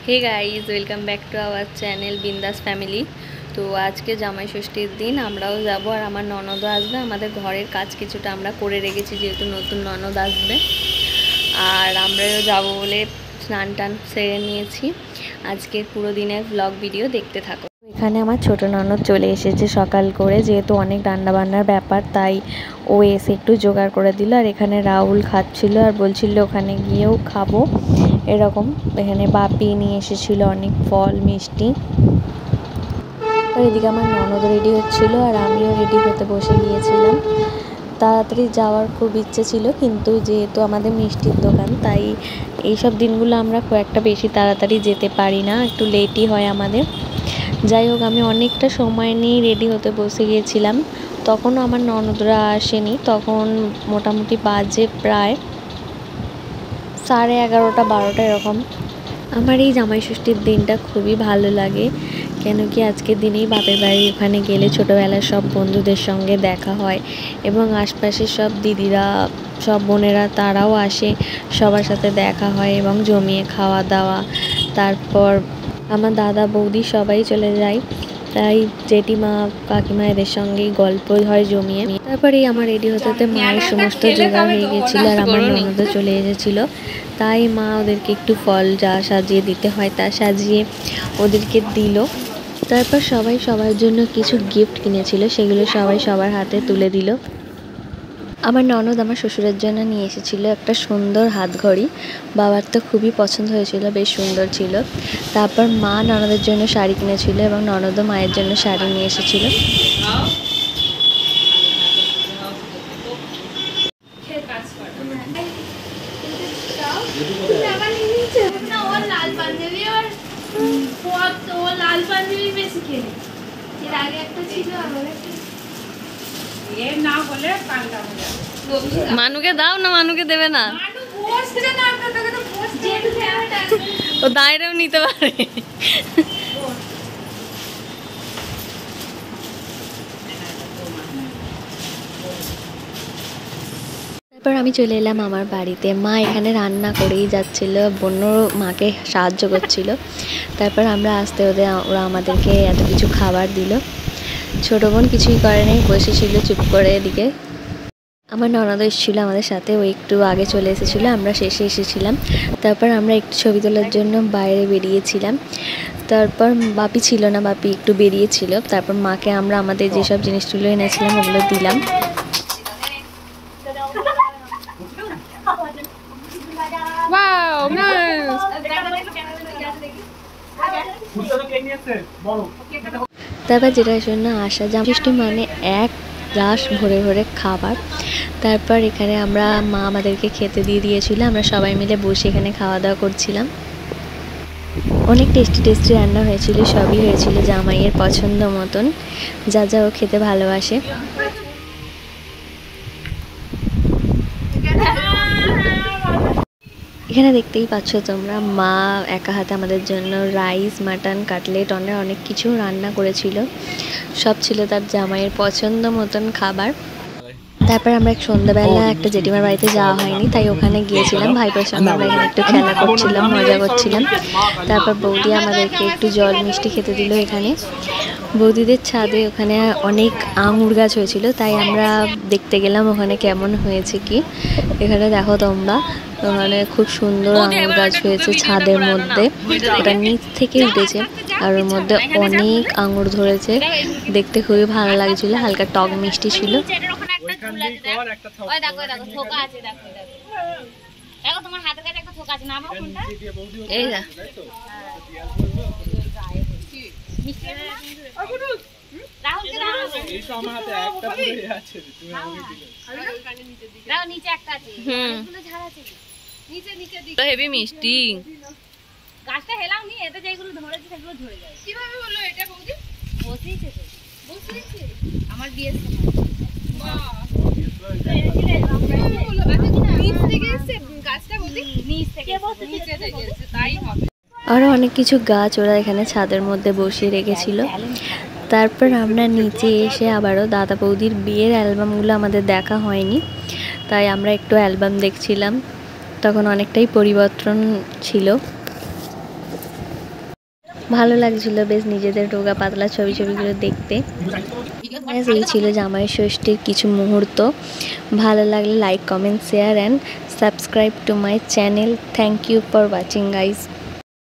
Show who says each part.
Speaker 1: Hey guys welcome back to our channel Bindaas family. तो आज के জামাই ষষ্ঠীর दिन আমরাও যাব আর আমার ননদও আসবে। আমাদের ঘরের কাজ কিছুটা আমরা করে রেখেছি যেহেতু নতুন ননদ আসবে, আর আমরাও যাব বলে স্নান টান সেরে নিয়েছি। আজকের পুরো দিনের ব্লগ ভিডিও দেখতে থাকো। এখানে আমার ছোট ননদ চলে এসেছে সকাল করে, যেহেতু অনেক রান্না বান্নার ব্যাপার তাই ও এসে একটু জোগাড় করে দিল। আর এখানে রাহুল খাচ্ছিল আর বলছিল ওখানে গিয়েও খাবো এরকম। এখানে বাপি নিয়ে এসেছিল অনেক ফল মিষ্টি। আর এদিকে আমার ননদ রেডি হচ্ছিল আর আমিও রেডি হতে বসে গিয়েছিলাম। তাড়াতাড়ি যাওয়ার খুব ইচ্ছে ছিল, কিন্তু যেহেতু আমাদের মিষ্টির দোকান তাই এইসব দিনগুলো আমরা খুব একটা বেশি তাড়াতাড়ি যেতে পারি না, একটু লেটই হয় আমাদের। যাই হোক, আমি অনেকটা সময় নিয়ে রেডি হতে বসে গিয়েছিলাম। তখনও আমার ননদরা আসেনি, তখন মোটামুটি বাজে প্রায় 11:30 12টা এরকম। আমার এই জামাই ষষ্ঠীর দিনটা খুবই ভালো লাগে, কেন কি আজকের দিনেই বাপের বাড়ি ওখানে গেলে ছোটোবেলার সব বন্ধুদের সঙ্গে দেখা হয় এবং আশপাশের সব দিদিরা সব বোনেরা তারাও আসে, সবার সাথে দেখা হয় এবং জমিয়ে খাওয়া দাওয়া। তারপর আমার দাদা বৌদি সবাই চলে যায়, তাই জেঠিমা কাকিমা এদের সঙ্গেই গল্প হয় জমিয়ে। তারপরেই আমার রেডি হতে মায়ের সমস্ত জোগাড় হয়ে গিয়েছিল আর আমার ননদও চলে এসেছিলো, তাই মা ওদেরকে একটু ফল যা সাজিয়ে দিতে হয় তা সাজিয়ে ওদেরকে দিল। তারপর সবাই সবার জন্য কিছু গিফট কিনেছিল, সেগুলো সবাই সবার হাতে তুলে দিল। আমার ননদ আমার শ্বশুরের জন্য নিয়ে এসেছিল একটা সুন্দর হাত ঘড়ি, বাবার তো খুবই পছন্দ হয়েছিল, বেশ সুন্দর ছিল। তারপর মা ননদের জন্য শাড়ি কিনেছিল এবং ননদও মায়ের জন্য শাড়ি নিয়ে এসেছিল। মানুকে দাও না, মানুকে দেবে না, ও দাঁড়িয়েও নিতে পারে। তারপর আমি চলে এলাম আমার বাড়িতে। মা এখানে রান্না করেই যাচ্ছিল, বোন মাকে সাহায্য করছিল। তারপর আমরা আসতে ওরা আমাদেরকে এত কিছু খাবার দিল। ছোটো বোন কিছুই করেনি, বসেছিল চুপ করে। এদিকে আমার ননদ এসেছিলো আমাদের সাথে, ও একটু আগে চলে এসেছিলো, আমরা শেষে এসেছিলাম। তারপর আমরা একটু ছবি তোলার জন্য বাইরে বেরিয়েছিলাম। তারপর বাপি ছিল না, বাপি একটু বেরিয়েছিল। তারপর মাকে আমরা আমাদের যেসব জিনিসগুলো এনেছিলাম ওগুলো দিলাম। তারপর যেটার জন্য আসা, জামাই ষষ্ঠী মানে এক গ্লাস ভরে ভরে খাবার। তারপর এখানে আমরা মা আমাদেরকে খেতে দিয়ে দিয়েছিল, আমরা সবাই মিলে বসে এখানে খাওয়া দাওয়া করছিলাম। অনেক টেস্টি টেস্টি রান্না হয়েছিল, সবই হয়েছিল জামাইয়ের পছন্দ মতন, যা যা ও খেতে ভালোবাসে। এখানে দেখতেই পাচ্ছ তোমরা, মা একা হাতে আমাদের জন্য রাইস, মাটন, কাটলেট, অনেক কিছু রান্না করেছিল। সব ছিল তার জামাইয়ের পছন্দ মতন খাবার। তারপর আমরা সন্ধ্যাবেলা একটা জেঠিমার বাড়িতে যাওয়া হয়নি, তাই ওখানে গিয়েছিলাম। ভাইপোর সঙ্গে আমরা এখানে একটু খেলা করছিলাম, মজা করছিলাম। তারপর বৌদি আমাদেরকে একটু জল মিষ্টি খেতে দিল। এখানে বৌদিদের ছাদে ওখানে অনেক আঙুর গাছ হয়েছিল, তাই আমরা দেখতে গেলাম ওখানে কেমন হয়েছে কি। এখানে দেখো তোমরা, ওখানে খুব সুন্দর আঙুর গাছ হয়েছে ছাদের মধ্যে, ওটা নিচ থেকে উঠেছে আর ওর মধ্যে অনেক আঙুর ধরেছে, দেখতে খুবই ভালো লাগছিল, হালকা টক মিষ্টি ছিল। হেভি মিষ্টি গাছটা হেলাও নি, এতে যেগুলো ধরেছে সেগুলো ঝরে যায়। কিভাবে হলো এটা বৌদি? বসিয়েছে তো, বসিয়েছে আমার বিয়ের সময়। আরো অনেক কিছু গাছ ওরা এখানে ছাদের মধ্যে বসিয়ে রেখেছিল। তারপর আমরা নিচে এসে আবারও দাদা বৌদির বিয়ের অ্যালবামগুলো আমাদের দেখা হয়নি, তাই আমরা একটু অ্যালবাম দেখছিলাম। তখন অনেকটাই পরিবর্তন ছিল। ভালো লাগছিলো বেশ নিজেদের রোগা পাতলা ছবিগুলো দেখতে। এই ছিল জামাই ষষ্ঠীর কিছু মুহূর্ত। ভালো লাগলে like, comment, share and subscribe to my channel. Thank you for watching guys.